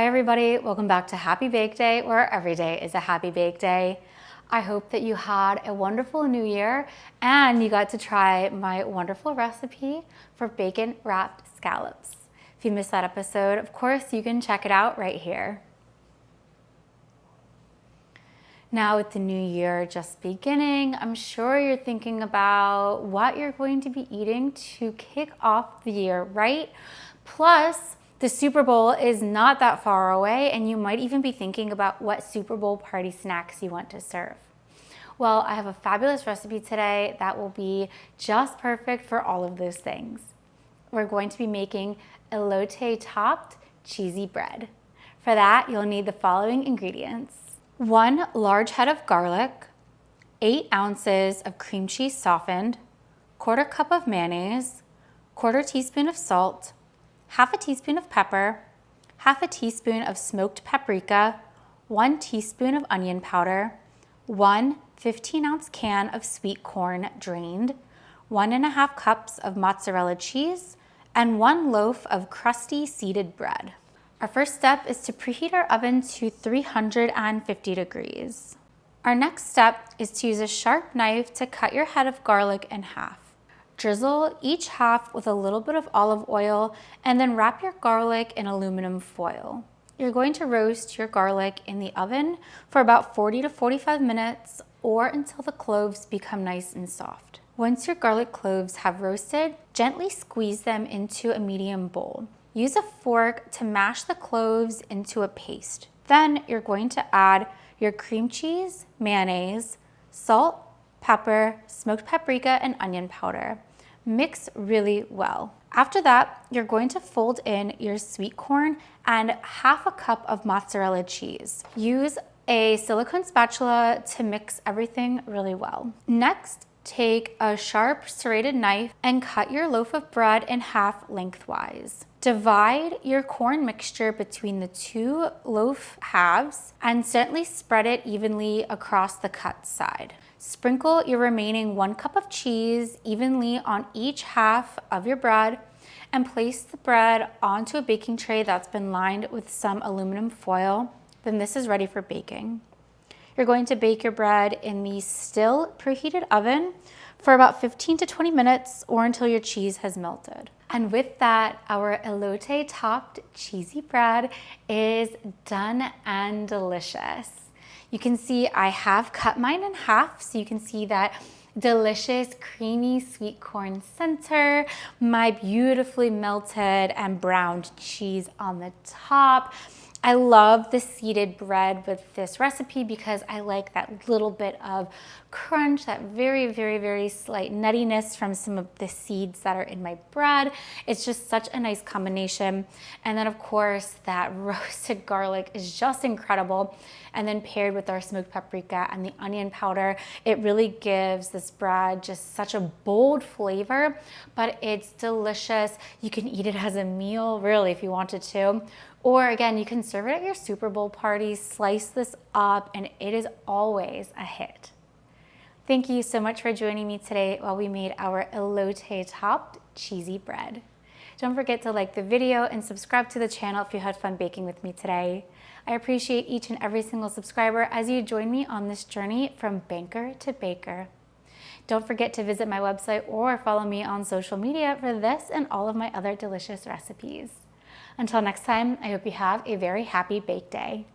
Hi everybody, welcome back to Happy Bake Day, where every day is a happy bake day. I hope that you had a wonderful new year and you got to try my wonderful recipe for bacon wrapped scallops. If you missed that episode, of course you can check it out right here. Now with the new year just beginning, I'm sure you're thinking about what you're going to be eating to kick off the year, right? Plus, the Super Bowl is not that far away, and you might even be thinking about what Super Bowl party snacks you want to serve. Well, I have a fabulous recipe today that will be just perfect for all of those things. We're going to be making elote topped cheesy bread. For that, you'll need the following ingredients. 1 large head of garlic, 8 ounces of cream cheese softened, 1/4 cup of mayonnaise, 1/4 teaspoon of salt, 1/2 teaspoon of pepper, 1/2 teaspoon of smoked paprika, 1 teaspoon of onion powder, 1 15-ounce can of sweet corn drained, 1½ cups of mozzarella cheese, and 1 loaf of crusty seeded bread. Our first step is to preheat our oven to 350 degrees. Our next step is to use a sharp knife to cut your head of garlic in half. Drizzle each half with a little bit of olive oil and then wrap your garlic in aluminum foil. You're going to roast your garlic in the oven for about 40 to 45 minutes or until the cloves become nice and soft. Once your garlic cloves have roasted, gently squeeze them into a medium bowl. Use a fork to mash the cloves into a paste. Then you're going to add your cream cheese, mayonnaise, salt, pepper, smoked paprika, and onion powder. Mix really well. After that, you're going to fold in your sweet corn and 1/2 cup of mozzarella cheese. Use a silicone spatula to mix everything really well. Next, take a sharp serrated knife and cut your loaf of bread in half lengthwise. Divide your corn mixture between the 2 loaf halves and gently spread it evenly across the cut side. Sprinkle your remaining 1 cup of cheese evenly on each half of your bread and place the bread onto a baking tray that's been lined with some aluminum foil. Then this is ready for baking. You're going to bake your bread in the still preheated oven for about 15 to 20 minutes or until your cheese has melted. And with that, our elote topped cheesy bread is done and delicious. You can see I have cut mine in half, so you can see that delicious creamy sweet corn center, my beautifully melted and browned cheese on the top. I love the seeded bread with this recipe because I like that little bit of crunch, that very, very, very slight nuttiness from some of the seeds that are in my bread. It's just such a nice combination. And then of course that roasted garlic is just incredible. And then paired with our smoked paprika and the onion powder, it really gives this bread just such a bold flavor, but it's delicious. You can eat it as a meal, really, if you wanted to. Or again, you can serve it at your Super Bowl party, slice this up, and it is always a hit. Thank you so much for joining me today while we made our elote topped cheesy bread. Don't forget to like the video and subscribe to the channel if you had fun baking with me today. I appreciate each and every single subscriber as you join me on this journey from banker to baker. Don't forget to visit my website or follow me on social media for this and all of my other delicious recipes. Until next time, I hope you have a very happy bake day.